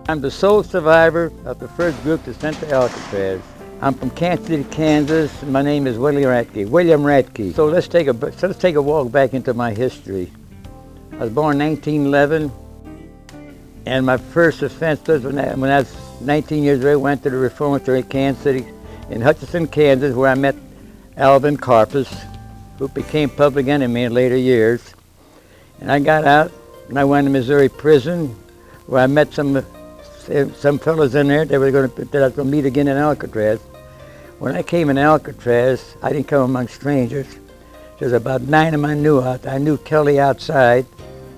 I'm the sole survivor of the first group that sent to Alcatraz. I'm from Kansas City, Kansas. My name is Radkay, William Radkay. So let's take a walk back into my history. I was born in 1911, and my first offense was when I was 19 years old. I went to the reformatory in Kansas City, in Hutchinson, Kansas, where I met Alvin Karpus, who became public enemy in later years. And I got out, and I went to Missouri prison, where I met some fellas in there that I was going to meet again in Alcatraz. When I came in Alcatraz, I didn't come among strangers. There's about 9 of them I knew out. I knew Kelly outside.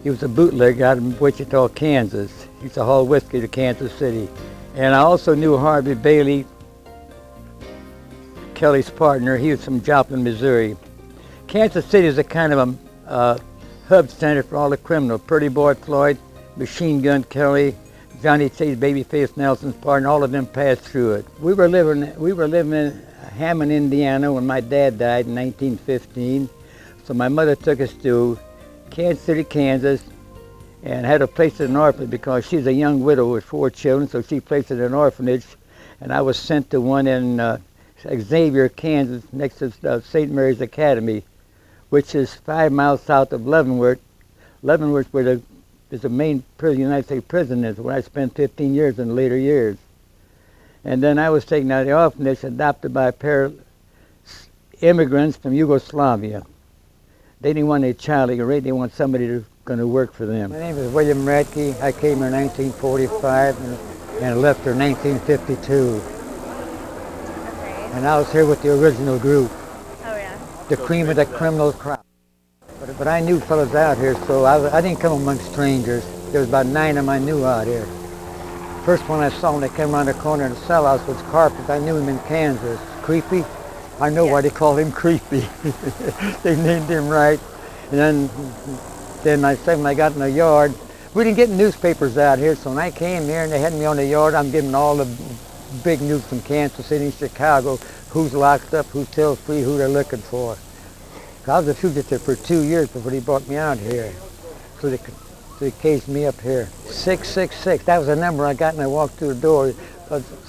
He was a bootlegger out of Wichita, Kansas. He used to haul whiskey to Kansas City. And I also knew Harvey Bailey, Kelly's partner. He was from Joplin, Missouri. Kansas City is a kind of a hub center for all the criminals. Pretty Boy Floyd, Machine Gun Kelly, Johnny Chase, Babyface Nelson's partner, all of them passed through it. We were living in Hammond, Indiana when my dad died in 1915. So my mother took us to Kansas City, Kansas, and had a place in an orphanage because she's a young widow with 4 children, so she placed it in an orphanage. And I was sent to one in Xavier, Kansas, next to St. Mary's Academy, which is 5 miles south of Leavenworth. Leavenworth, where is the main prison, United States prison is, where I spent 15 years in the later years. And then I was taken out of the orphanage, adopted by a pair of immigrants from Yugoslavia. They didn't want a child rape, they want somebody going to work for them. My name is William Radkay. I came here in 1945 and left here in 1952. And I was here with the original group. Oh yeah. The cream of the criminal crop. But I knew fellas out here, so I didn't come among strangers. There was about 9 of them I knew out here. First one I saw when they came around the corner in the cell house was Carpet. I knew him in Kansas. Creepy. I know why they call him Creepy. They named him right. And then I said when I got in the yard, we didn't get newspapers out here, so when I came here and they had me on the yard, I'm giving all the big news from Kansas City, Chicago, who's locked up, who's still free, who they're looking for. I was a fugitive for 2 years before they brought me out here. So they cased me up here. 666, that was the number I got when I walked through the door.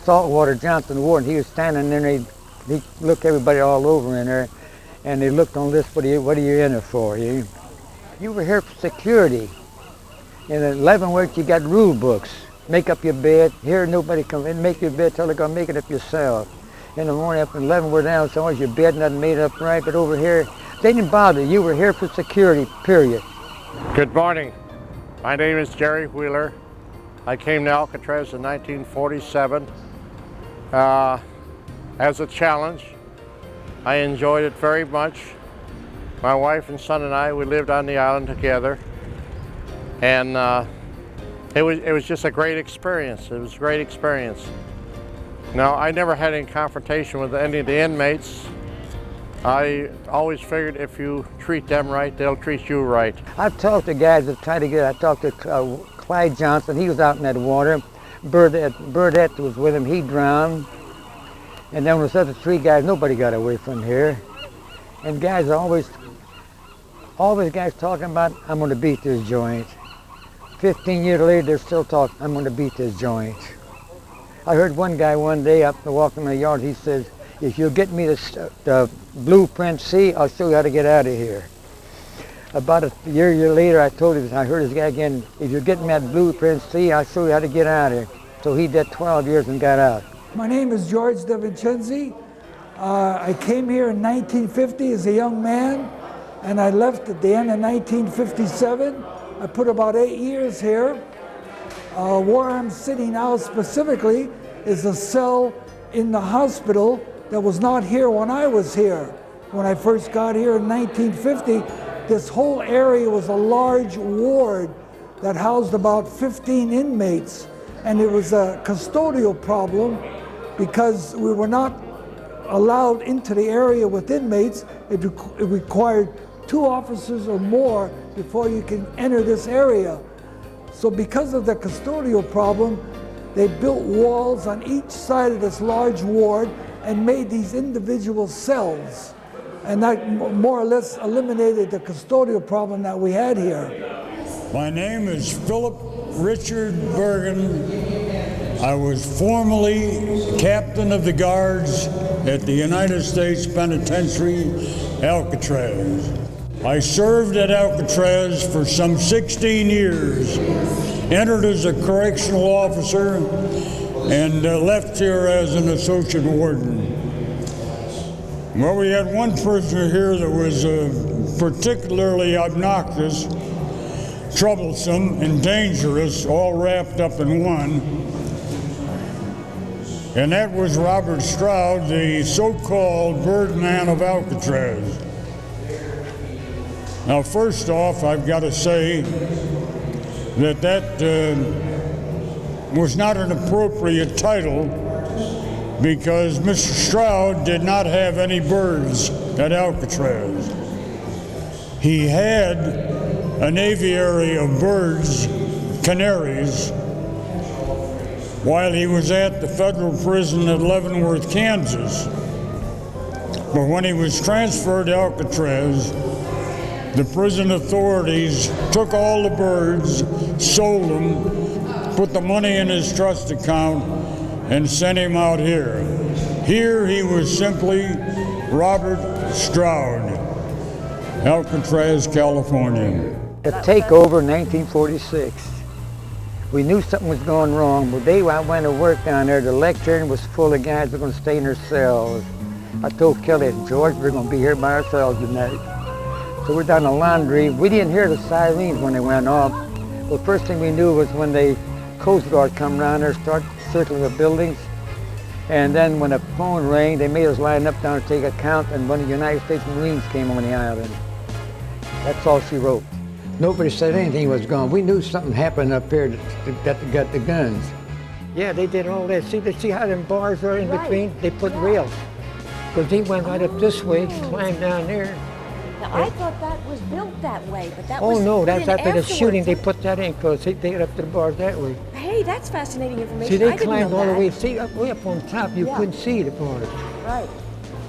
Saltwater Johnson warden, he was standing there and he looked everybody all over in there, and they looked on this, what are you in it for? You were here for security. In Leavenworth, you got rule books. Make up your bed. Here, nobody come in, make your bed till they're gonna make it up yourself. In the morning up in Leavenworth now, as long as your bed nothing made up right, but over here, they didn't bother. You were here for security, period. Good morning. My name is Jerry Wheeler. I came to Alcatraz in 1947 as a challenge. I enjoyed it very much. My wife and son and I, we lived on the island together. And it was just a great experience. It was a great experience. Now, I never had any confrontation with any of the inmates. I always figured if you treat them right, they'll treat you right. I've talked to guys that tried to get, I talked to Clyd Johnson, he was out in that water. Burdette was with him, he drowned. And then with the other 3 guys, nobody got away from here. And guys are always guys talking about, I'm gonna beat this joint. 15 years later, they're still talking, I'm gonna beat this joint. I heard one guy one day up walking in the yard, he says, if you'll get me the blueprint C, I'll show you how to get out of here. About a year later, I heard this guy again, if you'll get me that blueprint C, I'll show you how to get out of here. So he did 12 years and got out. My name is George DEVINCENZI. I came here in 1950 as a young man, and I left at the end of 1957. I put about 8 years here. Where I'm sitting now specifically is a cell in the hospital that was not here when I was here. When I first got here in 1950, this whole area was a large ward that housed about 15 inmates. And it was a custodial problem because we were not allowed into the area with inmates. It required 2 officers or more before you can enter this area. So because of the custodial problem, they built walls on each side of this large ward and made these individual cells. And that more or less eliminated the custodial problem that we had here. My name is Philip Richard Bergen. I was formerly captain of the guards at the United States Penitentiary, Alcatraz. I served at Alcatraz for some 16 years, entered as a correctional officer, and left here as an associate warden. Well, we had one prisoner here that was particularly obnoxious, troublesome, and dangerous, all wrapped up in one. And that was Robert Stroud, the so-called Birdman of Alcatraz. Now, first off, I've got to say that was not an appropriate title, because Mr. Stroud did not have any birds at Alcatraz. He had an aviary of birds, canaries, while he was at the federal prison at Leavenworth, Kansas. But when he was transferred to Alcatraz, the prison authorities took all the birds, sold them, put the money in his trust account, and sent him out here. Here he was simply Robert Stroud, Alcatraz, California. The takeover in 1946. We knew something was going wrong. The day I went to work down there, the lectern was full of guys that were going to stay in their cells. I told Kelly and George, we're going to be here by ourselves tonight. So we're down the laundry. We didn't hear the sirens when they went off. The first thing we knew was when the Coast Guard come around there, start circling the buildings. And then when the phone rang, they made us line up down to take account, and one of the United States Marines came on the island. That's all she wrote. Nobody said anything was gone. We knew something happened up here that got the guns. Yeah, they did all that. See how them bars are in between? They put rails. Because he went right up this way, climbed down there. Now, I thought that was built that way, but that was Oh no, that's after the afterwards. shooting, they put that in, because they got up to the bars that way. Hey, that's fascinating information. See, they I didn't climbed know all the that. way, see, way up on top, you couldn't see the bars. Right.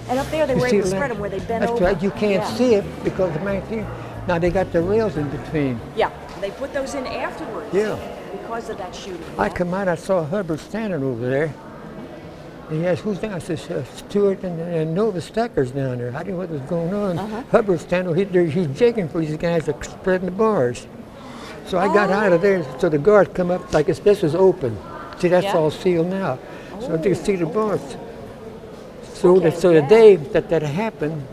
And up there, they were see able to the spread left? them where they bent That's over. right, you can't Yeah. see it because the main thing. Now they got the rails in between. Yeah, they put those in afterwards. Yeah. Because of that shooting. I come out, I saw Hubbard standing over there. And he asked, who's down? I said, Stewart and Nova Stecker's down there. I didn't know what was going on. Hubbard's standing, he's jigging for these guys that spreading the bars. So I got out of there, so the guards come up like this is open. See, that's all sealed now. So they see the bars. So, the day that happened,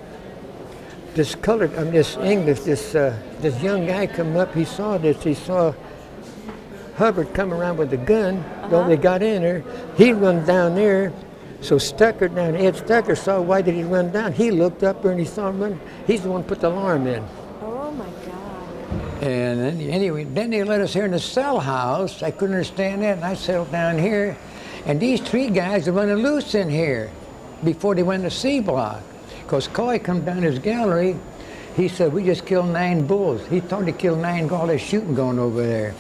this colored, this English, this young guy come up, he saw this, he saw Hubbard come around with a gun. Though they got in there, he run down there. So Stucker down, Ed Stucker saw, why did he run down? He looked up there and he saw him run. He's the one who put the alarm in. Oh my God. And then, anyway, then they let us here in the cell house. I couldn't understand that, and I settled down here. And these three guys are running loose in here before they went to C block. Because Coy come down his gallery, he said, we just killed 9 bulls. He thought he killed 9, all that shooting going over there.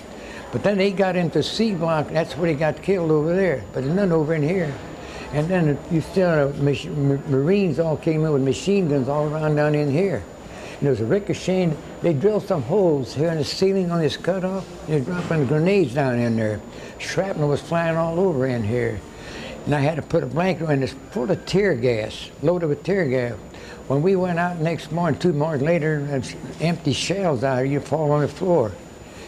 But then they got into C block, that's where he got killed over there. But there's none over in here. And then you still have Marines all came in with machine guns all around down in here. And there was a ricochet. They drilled some holes here in the ceiling on this cutoff. They're dropping grenades down in there. Shrapnel was flying all over in here. And I had to put a blanket on this full of tear gas, loaded with tear gas. When we went out next morning, 2 mornings later, there's empty shells out here, you fall on the floor.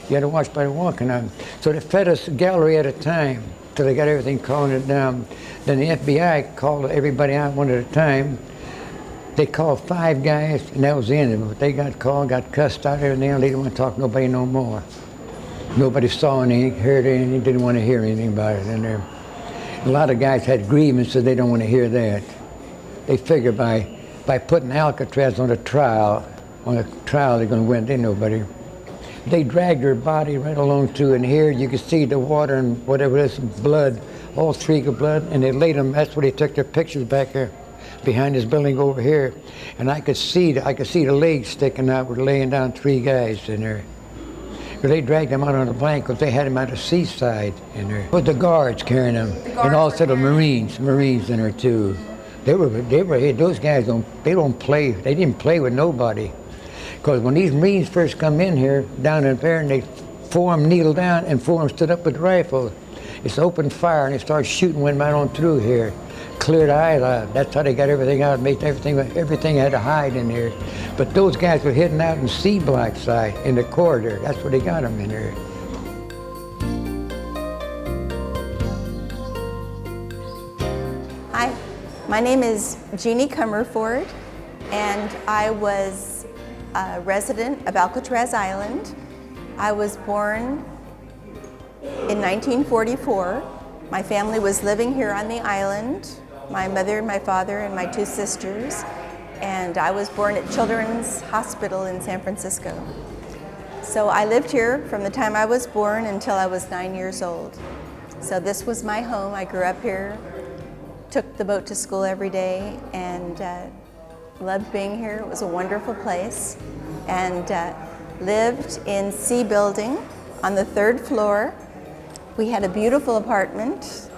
You had to watch by walking on. So they fed us a gallery at a time till they got everything calling it down. Then the FBI called everybody out one at a time. They called 5 guys, and that was the end of it. But they got called, got cussed out, everything else. They didn't want to talk to nobody no more. Nobody saw anything, heard anything, didn't want to hear anything about it in there. A lot of guys had grievances, they don't want to hear that. They figure by putting Alcatraz on a trial, they're going to win, they nobody. They dragged her body right along through in here. You could see the water and whatever it is, blood, all streak of blood, and they laid them, that's where they took their pictures back there, behind this building over here. And I could see the legs sticking out, we're laying down 3 guys in there. But they dragged them out on the blanket because they had them at the seaside in there. With the guards carrying them, and also the Marines in there too. They were here, those guys didn't play with nobody. Because when these Marines first come in here, down in there, and they 4 of them kneeled down and 4 of them stood up with rifles. It's open fire, and they start shooting went right on through here. Cleared eyes out. That's how they got everything out, made everything had to hide in there. But those guys were hidden out in C block side, in the corridor. That's where they got them in there. Hi, my name is Jeannie COMERFORD, and I was a resident of Alcatraz Island. I was born in 1944. My family was living here on the island, my mother, my father, and my two sisters, and I was born at Children's Hospital in San Francisco. So I lived here from the time I was born until I was 9 years old. So this was my home. I grew up here, took the boat to school every day, and loved being here. It was a wonderful place, and lived in C building on the 3rd floor. We had a beautiful apartment,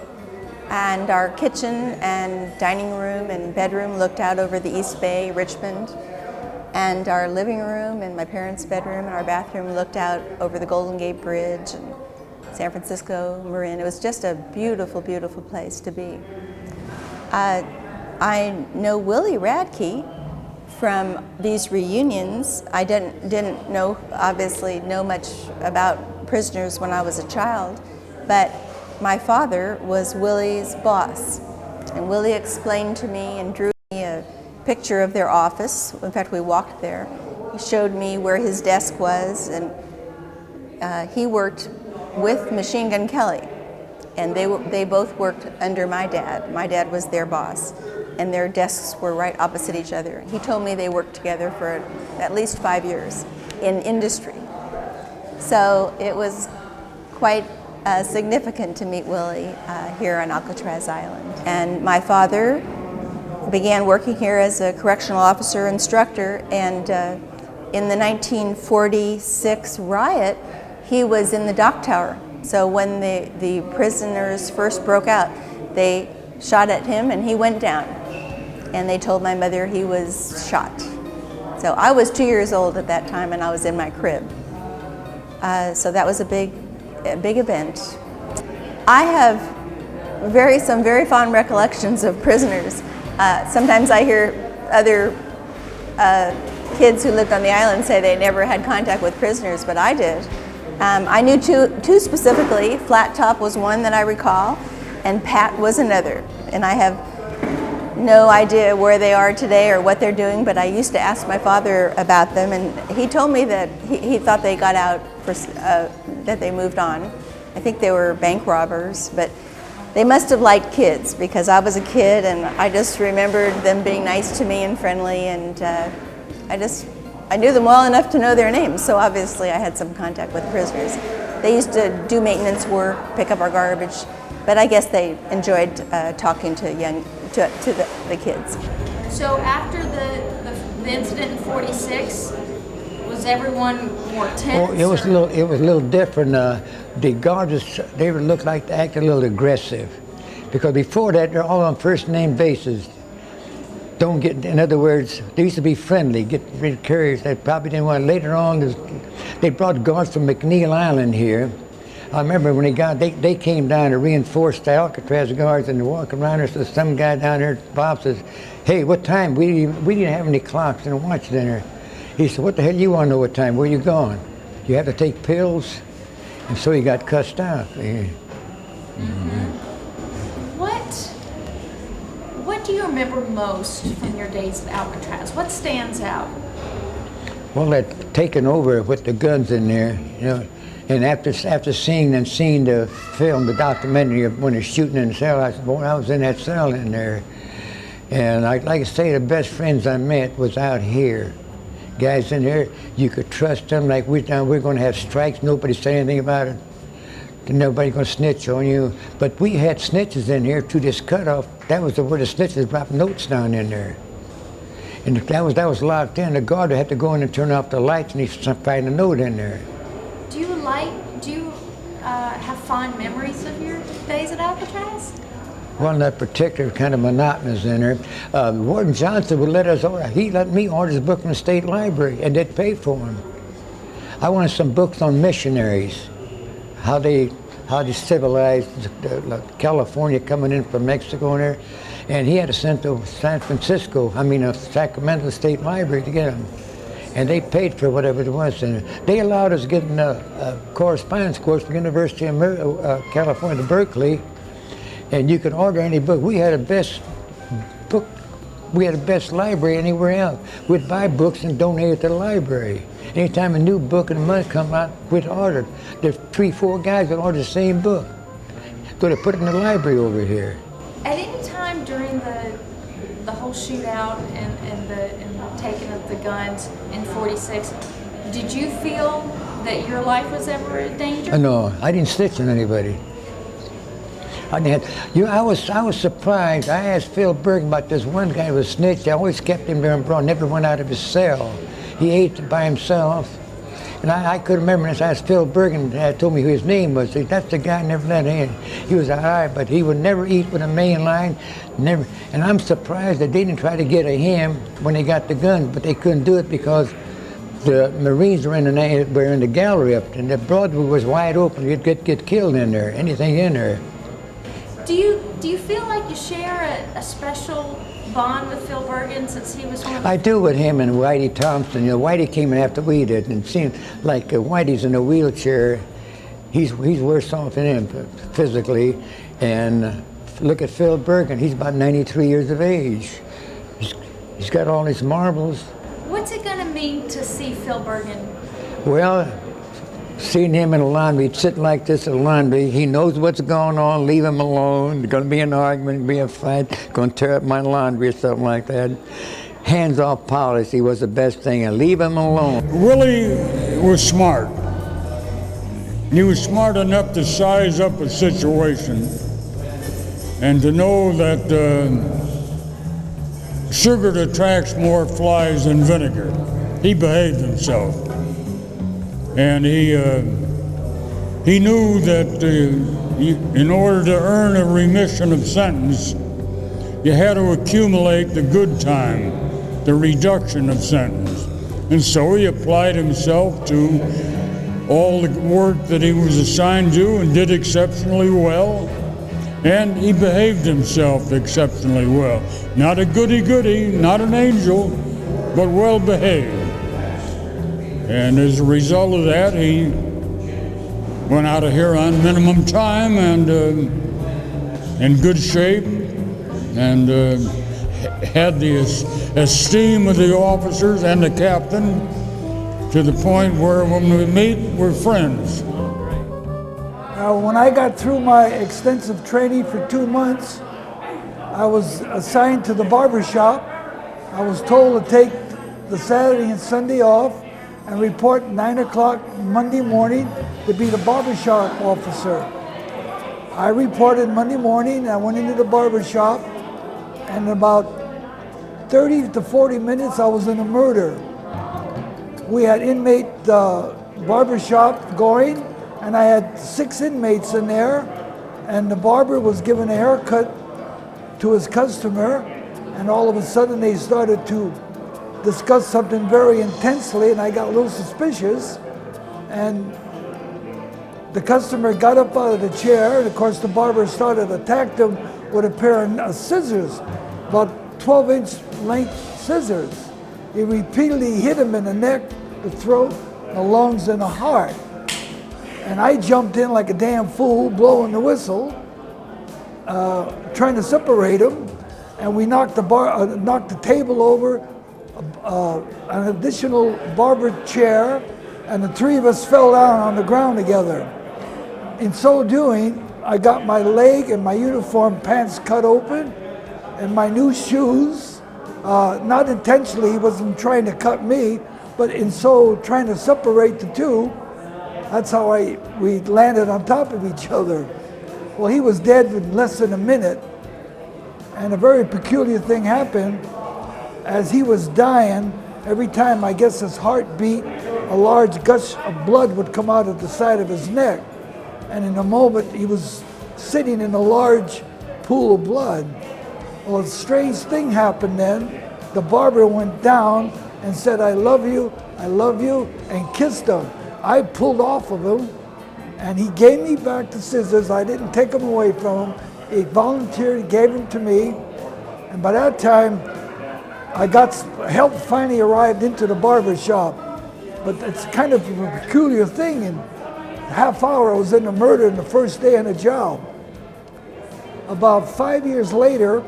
and our kitchen and dining room and bedroom looked out over the East Bay, Richmond, and our living room and my parents' bedroom and our bathroom looked out over the Golden Gate Bridge and San Francisco, Marin. It was just a beautiful, beautiful place to be. I know Willie Radkay from these reunions. I didn't know, obviously, know much about prisoners when I was a child, but my father was Willie's boss. And Willie explained to me and drew me a picture of their office. In fact, we walked there. He showed me where his desk was, and he worked with Machine Gun Kelly. And they both worked under my dad. My dad was their boss, and their desks were right opposite each other. He told me they worked together for at least 5 years in industry. So it was quite significant to meet Willie here on Alcatraz Island. And my father began working here as a correctional officer instructor, and in the 1946 riot, he was in the dock tower. So when the prisoners first broke out, they shot at him and he went down. And they told my mother he was shot. So I was 2 years old at that time, and I was in my crib. So that was a big event. I have some very fond recollections of prisoners. Sometimes I hear other kids who lived on the island say they never had contact with prisoners, but I did. I knew two specifically. Flat Top was one that I recall, and Pat was another. And I have no idea where they are today or what they're doing, but I used to ask my father about them, and he told me that he thought they got out, that they moved on. I think they were bank robbers, but they must have liked kids, because I was a kid and I just remembered them being nice to me and friendly, and I knew them well enough to know their names, so obviously I had some contact with prisoners. They used to do maintenance work, pick up our garbage, but I guess they enjoyed talking to the kids. So after the incident in '46, was everyone more tense? Oh, it was a little different. The guards, they looked like they acted a little aggressive, because before that they're all on first name basis. Don't get, in other words, they used to be friendly, get rid of carriers. They probably didn't want. Later on, they brought guards from McNeil Island here. I remember when they came down to reinforce the Alcatraz guards, and they're walking around there. So some guy down there, Bob, says, "Hey, what time? We didn't have any clocks in the watch dinner." He said, "What the hell you want to know what time? Where you going? You have to take pills?" And so he got cussed out. What do you remember most from your days at Alcatraz? What stands out? Well, that taking over with the guns in there, you know, and after seeing the film, the documentary of when they're shooting in the cell, I said, "Boy, I was in that cell in there." And like I say, the best friends I met was out here. Guys in there, you could trust them. Like we're going to have strikes. Nobody say anything about it. Nobody's going to snitch on you. But we had snitches in here to this cutoff. That was where the snitches dropped notes down in there. And if that was locked in, the guard would have to go in and turn off the lights, and he'd find a note in there. Do you have fond memories of your days at Alcatraz? Well, not particular, kind of monotonous in there. Warden Johnson would let us order. He let me order his book from the state library, and they'd pay for them. I wanted some books on missionaries, how they how they civilized California coming in from Mexico and there. And he had to send to Sacramento State Library to get them. And they paid for whatever it was. And they allowed us getting a correspondence course from University of California, Berkeley. And you could order any book. We had the best book. We had the best library anywhere else. We'd buy books and donate it to the library. Anytime a new book and money come out, we'd order. There's 3, 4 guys that order the same book. So they put it in the library over here. At any time during the whole shootout and the taking of the guns in '46, did you feel that your life was ever in danger? No, I didn't snitch on anybody. I was surprised. I asked Phil Bergen about this one guy who was snitched. I always kept him there and brought, never went out of his cell. He ate by himself. And I couldn't remember this. I asked Phil Bergen, told me who his name was. That's the guy I never let in. He was all right, but he would never eat with a main line. Never. And I'm surprised that they didn't try to get at him when they got the gun, but they couldn't do it because the Marines were in the gallery up, and the Broadway was wide open. You'd get killed in there, anything in there. Do you feel like you share a special bond with Phil Bergen since he was one of the... I do with him and Whitey Tompson. You know, Whitey came in after we did, and it seemed like Whitey's in a wheelchair. He's worse off than him physically. And look at Phil Bergen. He's about 93 years of age. He's got all his marbles. What's it going to mean to see Phil Bergen? Well, seeing him in the laundry, sitting like this in the laundry, he knows what's going on, leave him alone. There's going to be an argument, be a fight, going to tear up my laundry or something like that. Hands-off policy was the best thing, and leave him alone. Willie was smart. He was smart enough to size up a situation and to know that sugar attracts more flies than vinegar. He behaved himself. And he knew that in order to earn a remission of sentence, you had to accumulate the good time, the reduction of sentence. And so he applied himself to all the work that he was assigned to and did exceptionally well. And he behaved himself exceptionally well. Not a goody-goody, not an angel, but well behaved. And as a result of that, he went out of here on minimum time and in good shape, and had the esteem of the officers and the captain to the point where when we meet, we're friends. When I got through my extensive training for 2 months, I was assigned to the barber shop. I was told to take the Saturday and Sunday off and report 9 o'clock Monday morning to be the barbershop officer. I reported Monday morning. I went into the barbershop, and in about 30 to 40 minutes I was in a murder. We had inmate barbershop going, and I had 6 inmates in there, and the barber was giving a haircut to his customer, and all of a sudden they started to discuss something very intensely, and I got a little suspicious, and the customer got up out of the chair, and of course the barber started to attack him with a pair of scissors, about 12-inch length scissors. He repeatedly hit him in the neck, the throat, the lungs, and the heart. And I jumped in like a damn fool, blowing the whistle, trying to separate him, and we knocked the table over, an additional barber chair, and the 3 of us fell down on the ground together. In so doing, I got my leg and my uniform pants cut open, and my new shoes, not intentionally, he wasn't trying to cut me, but in so trying to separate the two, that's how we landed on top of each other. Well, he was dead in less than a minute, and a very peculiar thing happened. As he was dying, every time I guess his heart beat, a large gush of blood would come out of the side of his neck. And in a moment, he was sitting in a large pool of blood. Well, a strange thing happened then. The barber went down and said, I love you, and kissed him. I pulled off of him, And he gave me back the scissors. I didn't take them away from him. He volunteered, he gave them to me. And by that time, I got help finally arrived into the barber shop. But it's kind of a peculiar thing. In a half hour, I was in the murder in the first day on the job. About 5 years later,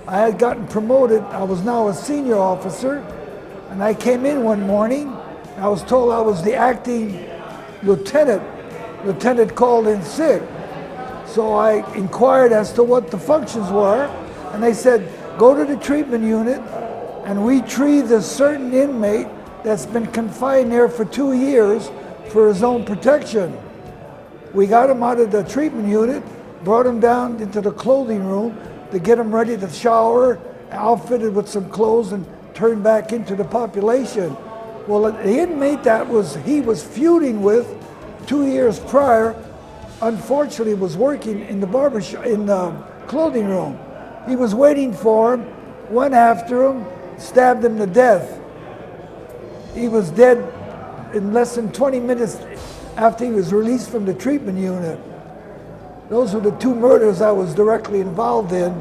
I had gotten promoted. I was now a senior officer. And I came in one morning. I was told I was the acting lieutenant. Lieutenant called in sick. So I inquired as to what the functions were. And they said, go to the treatment unit and retrieve a certain inmate that's been confined there for 2 years for his own protection. We got him out of the treatment unit, brought him down into the clothing room to get him ready to shower, outfitted with some clothes, and turned back into the population. Well, the inmate that he was feuding with 2 years prior, unfortunately was working in the barbershop, in the clothing room. He was waiting for him, went after him, stabbed him to death. He was dead in less than 20 minutes after he was released from the treatment unit. Those were the 2 murders I was directly involved in.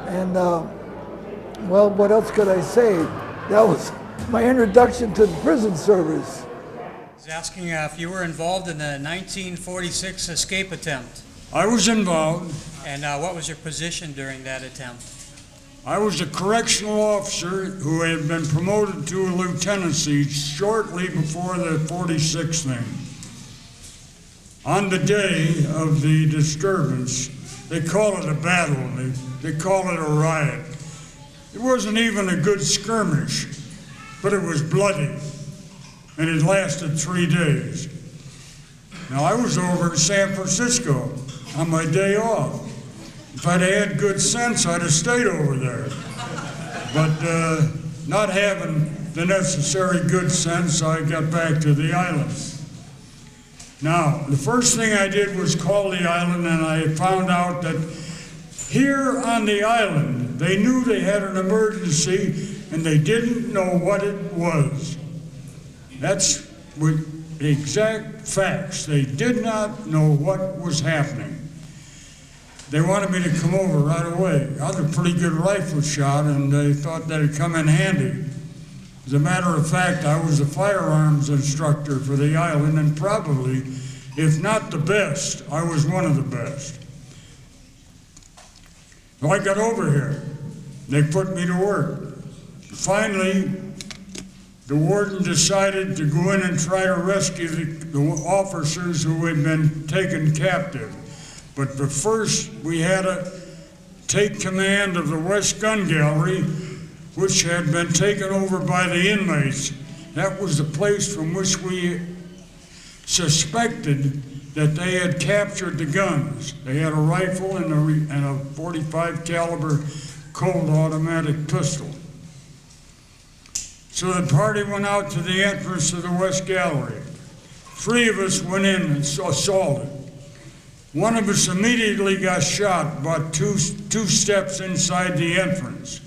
And well, what else could I say? That was my introduction to the prison service. He's asking if you were involved in the 1946 escape attempt. I was involved. And what was your position during that attempt? I was a correctional officer who had been promoted to a lieutenancy shortly before the 46 thing. On the day of the disturbance, they call it a battle, they call it a riot. It wasn't even a good skirmish, but it was bloody, and it lasted 3 days. Now, I was over in San Francisco on my day off. If I'd had good sense, I'd have stayed over there. But not having the necessary good sense, I got back to the island. Now, the first thing I did was call the island, and I found out that here on the island, they knew they had an emergency, and they didn't know what it was. That's the exact facts. They did not know what was happening. They wanted me to come over right away. I was a pretty good rifle shot, and they thought that'd come in handy. As a matter of fact, I was a firearms instructor for the island, and probably, if not the best, I was one of the best. So I got over here. They put me to work. Finally, the warden decided to go in and try to rescue the officers who had been taken captive. But first, we had to take command of the West Gun Gallery, which had been taken over by the inmates. That was the place from which we suspected that they had captured the guns. They had a rifle and a .45 caliber cold automatic pistol. So the party went out to the entrance of the West Gallery. 3 of us went in and assaulted. One of us immediately got shot about two steps inside the entrance.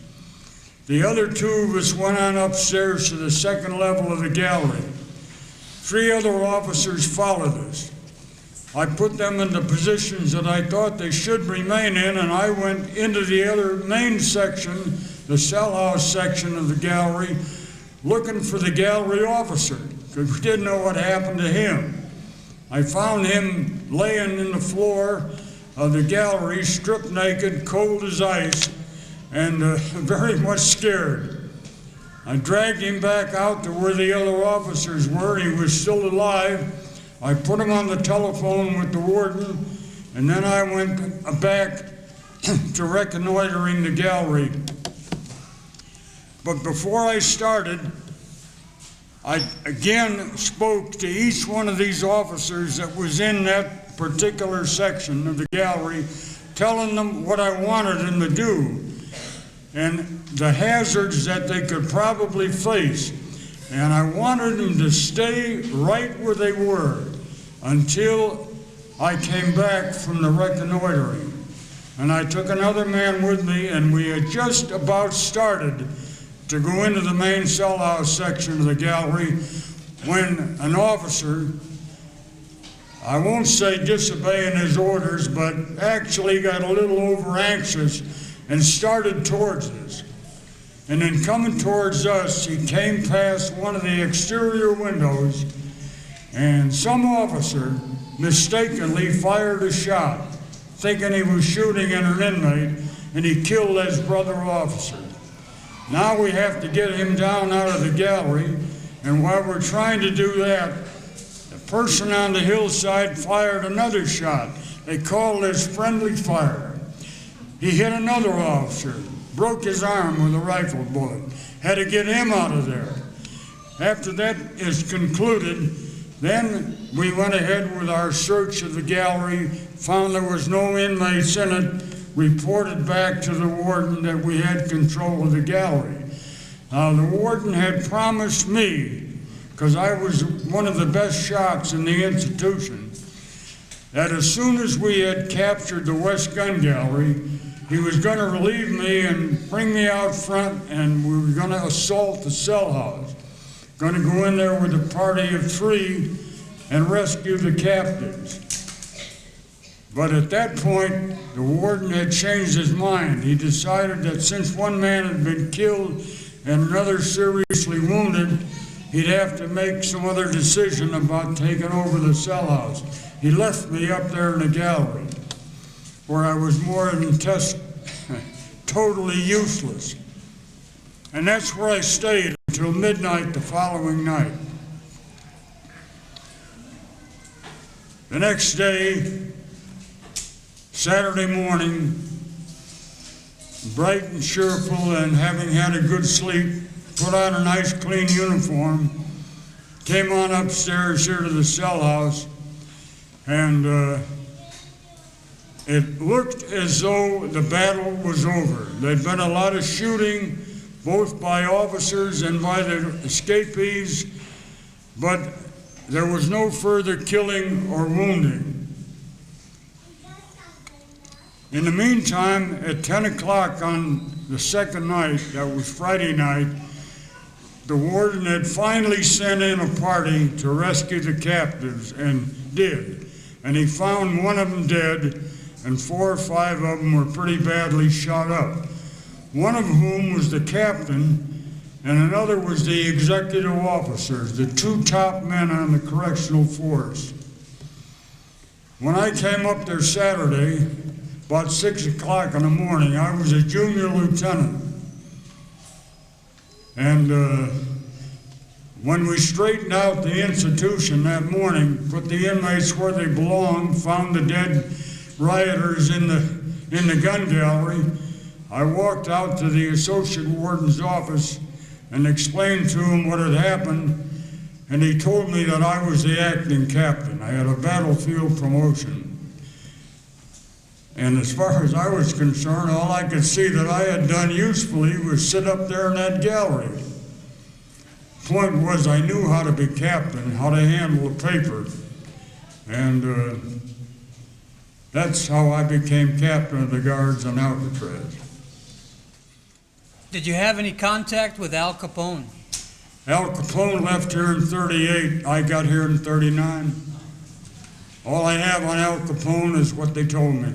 The other 2 of us went on upstairs to the 2nd level of the gallery. 3 other officers followed us. I put them in the positions that I thought they should remain in, and I went into the other main section, the cell house section of the gallery, looking for the gallery officer, because we didn't know what happened to him. I found him laying in the floor of the gallery, stripped naked, cold as ice, and very much scared. I dragged him back out to where the other officers were. He was still alive. I put him on the telephone with the warden, and then I went back to reconnoitering the gallery. But before I started, I again spoke to each one of these officers that was in that particular section of the gallery, telling them what I wanted them to do and the hazards that they could probably face. And I wanted them to stay right where they were until I came back from the reconnoitering. And I took another man with me, and we had just about started to go into the main cell house section of the gallery when an officer I won't say disobeying his orders, but actually got a little over anxious and started towards us. And in coming towards us, he came past one of the exterior windows, and some officer mistakenly fired a shot, thinking he was shooting at an inmate, and he killed his brother officer. Now we have to get him down out of the gallery, and while we're trying to do that, the person on the hillside fired another shot. They called this friendly fire. He hit another officer, broke his arm with a rifle bullet. Had to get him out of there. After that is concluded, then we went ahead with our search of the gallery, found there was no inmates in it, reported back to the warden that we had control of the gallery. The warden had promised me, because I was one of the best shots in the institution, that as soon as we had captured the West Gun Gallery, he was going to relieve me and bring me out front, and we were going to assault the cell house. Going to go in there with a party of 3 and rescue the captives. But at that point, the warden had changed his mind. He decided that since one man had been killed and another seriously wounded, he'd have to make some other decision about taking over the cell house. He left me up there in the gallery, where I was more than totally useless. And that's where I stayed until midnight the following night. The next day, Saturday morning, bright and cheerful and having had a good sleep, put on a nice clean uniform, came on upstairs here to the cell house, and it looked as though the battle was over. There'd been a lot of shooting, both by officers and by the escapees, but there was no further killing or wounding. In the meantime, at 10 o'clock on the second night, that was Friday night, the warden had finally sent in a party to rescue the captives, and did. And he found one of them dead, and 4 or 5 of them were pretty badly shot up. One of whom was the captain, and another was the executive officers, the 2 top men on the correctional force. When I came up there Saturday, about 6 o'clock in the morning, I was a junior lieutenant. And when we straightened out the institution that morning, put the inmates where they belonged, found the dead rioters in the gun gallery, I walked out to the associate warden's office and explained to him what had happened, and he told me that I was the acting captain. I had a battlefield promotion. And as far as I was concerned, all I could see that I had done usefully was sit up there in that gallery. Point was, I knew how to be captain, how to handle a paper, and that's how I became captain of the guards on Alcatraz. Did you have any contact with Al Capone? Al Capone left here in 38. I got here in 39. All I have on Al Capone is what they told me.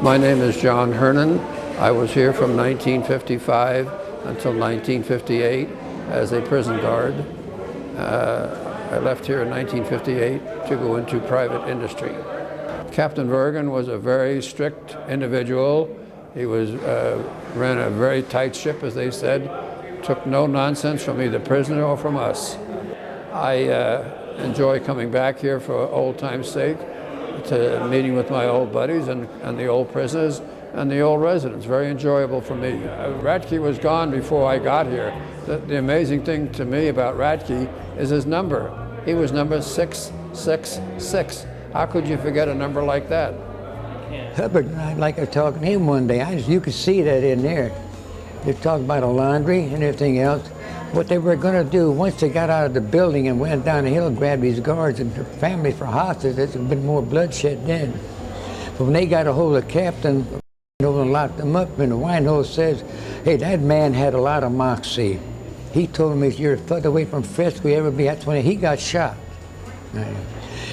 My name is John Hernan. I was here from 1955 until 1958 as a prison guard. I left here in 1958 to go into private industry. Captain Bergen was a very strict individual. He ran a very tight ship, as they said, took no nonsense from either prisoner or from us. I enjoy coming back here for old time's sake, to meeting with my old buddies and the old prisoners and the old residents. Very enjoyable for me. Radkay was gone before I got here. The amazing thing to me about Radkay is his number. He was number 666. How could you forget a number like that? Hubbard, I'd like to talk to him one day. You could see that in there. They talked about a laundry and everything else. What they were going to do, once they got out of the building and went down the hill and grabbed these guards and their families for hostages, there's been more bloodshed then. But when they got a hold of the captain and locked them up, and the Winehole says, hey, that man had a lot of moxie. He told me, if you're further away from Frisco you ever be, that's when he got shot.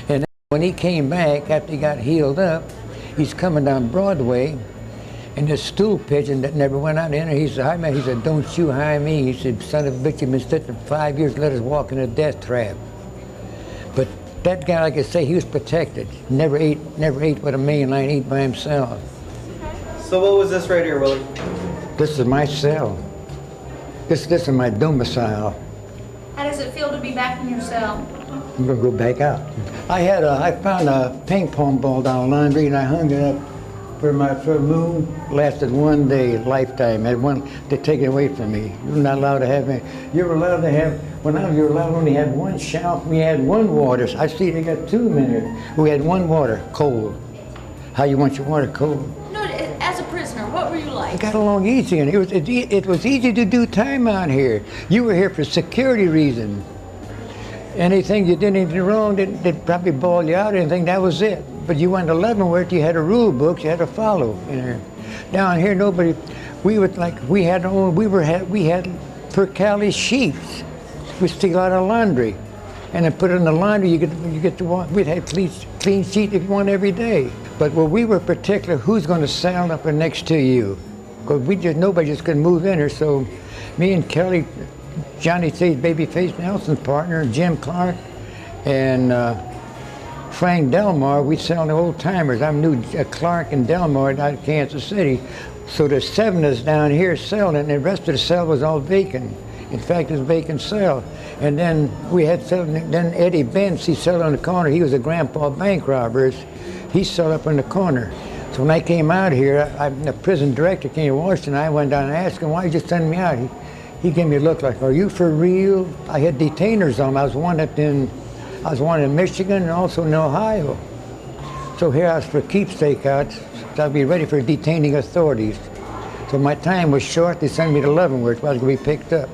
And When he came back after he got healed up, he's coming down Broadway, and this stool pigeon that never went out in there, he said, "Hi, man," he said, "Don't you hire me." He said, "Son of a bitch, you've been sitting 5 years, let us walk in a death trap." But that guy, like I say, he was protected. Never ate what a mainline ate by himself. So what was this right here, Willie? This is my cell. This is my domicile. How does it feel to be back in your cell? I'm gonna go back out. I found a ping pong ball down the laundry and I hung it up for a moon. Lasted 1 day, lifetime. They take it away from me. You're not allowed to have any. You're allowed to have. When I was, you're allowed to only have one shower. We had one water. I see they got 2 in there. We had one water, cold. How you want your water, cold? No, as a prisoner, what were you like? I got along easy, and it was easy to do time out here. You were here for security reasons. Anything you did anything wrong, they'd probably ball you out. Anything, that was it. But you went to Leavenworth, you had a rule book you had to follow. You know. Down here, nobody. We had per cali sheets. We steal out of laundry, and then put it in the laundry. You get to want. We'd have clean sheet if you want every day. But we were particular who's going to sail up next to you, because nobody just could move in here. So, me and Kelly, Johnny T's Babyface Nelson's partner, Jim Clark, and Frank Delmar, we sell the old timers. I knew Clark and Delmar out of Kansas City. So there's 7 of us down here selling, and the rest of the cell was all vacant. In fact, it was a vacant cell. And then we had then Eddie Bentz, he sold on the corner. He was a grandpa bank robber. He sold up in the corner. So when I came out here, the prison director came to Washington. I went down and asked him, "Why did you send me out?" He gave me a look like, "Are you for real?" I had detainers on. I was wanted in Michigan and also in Ohio. So here I was for keepsake out, so I'd be ready for detaining authorities. So my time was short. They sent me to Leavenworth where I was going to be picked up.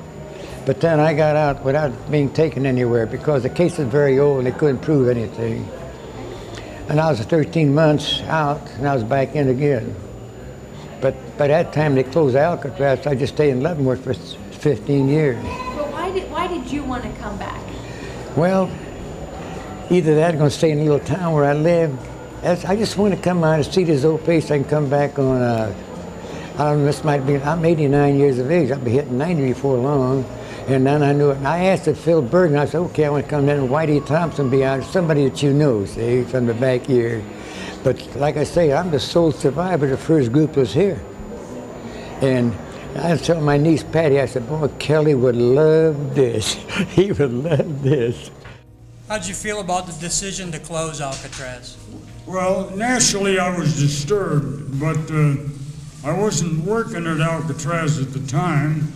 But then I got out without being taken anywhere because the case was very old and they couldn't prove anything. And I was 13 months out and I was back in again. But by that time they closed Alcatraz, so I just stayed in Leavenworth for 15 years. But why did you want to come back? Well, either that or I'm going to stay in a little town where I live. I just want to come out and see this old place. I can come back on, I don't know, this might be, I'm 89 years of age. I'll be hitting 90 before long. And then I knew it. And I asked Philp Bergen, I said, "Okay, I want to come in and Whitey Tompson be out, somebody that you know, see, from the back here." But like I say, I'm the sole survivor. The first group was here. And I was telling my niece Patty, I said, "Boy, Kelly would love this." He would love this. How did you feel about the decision to close Alcatraz? Well, naturally I was disturbed, but I wasn't working at Alcatraz at the time,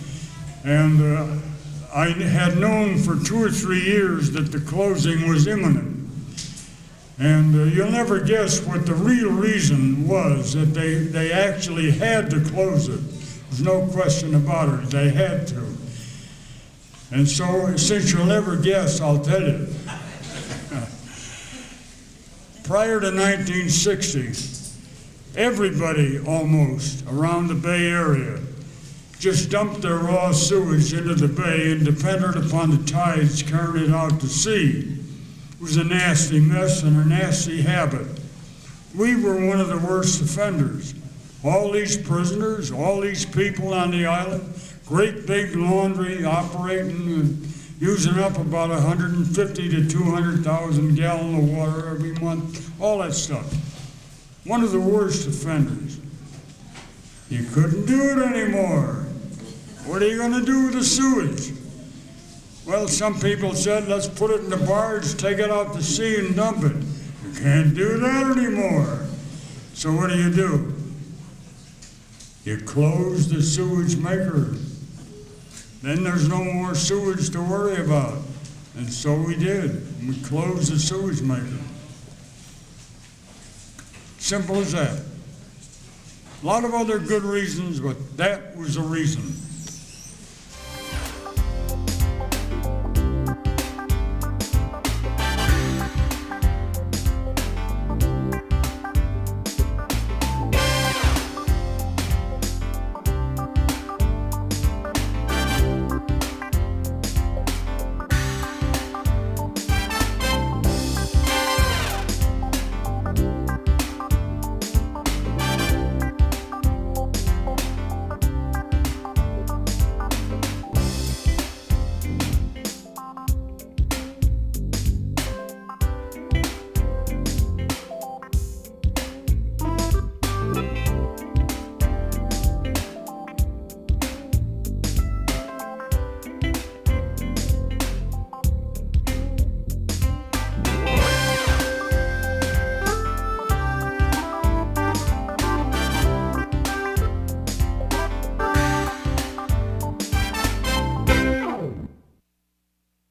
and I had known for 2 or 3 years that the closing was imminent. And you'll never guess what the real reason was, that they actually had to close it. There's no question about it, they had to. And so, since you'll never guess, I'll tell you. Prior to 1960, everybody almost around the Bay Area just dumped their raw sewage into the bay and depended upon the tides carrying it out to sea. It was a nasty mess and a nasty habit. We were one of the worst offenders. All these prisoners, all these people on the island, great big laundry operating, using up about 150 to 200,000 gallons of water every month, all that stuff. One of the worst offenders. You couldn't do it anymore. What are you going to do with the sewage? Well, some people said, let's put it in the barge, take it out to sea and dump it. You can't do that anymore. So what do? You close the sewage maker. Then there's no more sewage to worry about. And so we did. We closed the sewage maker. Simple as that. A lot of other good reasons, but that was a reason.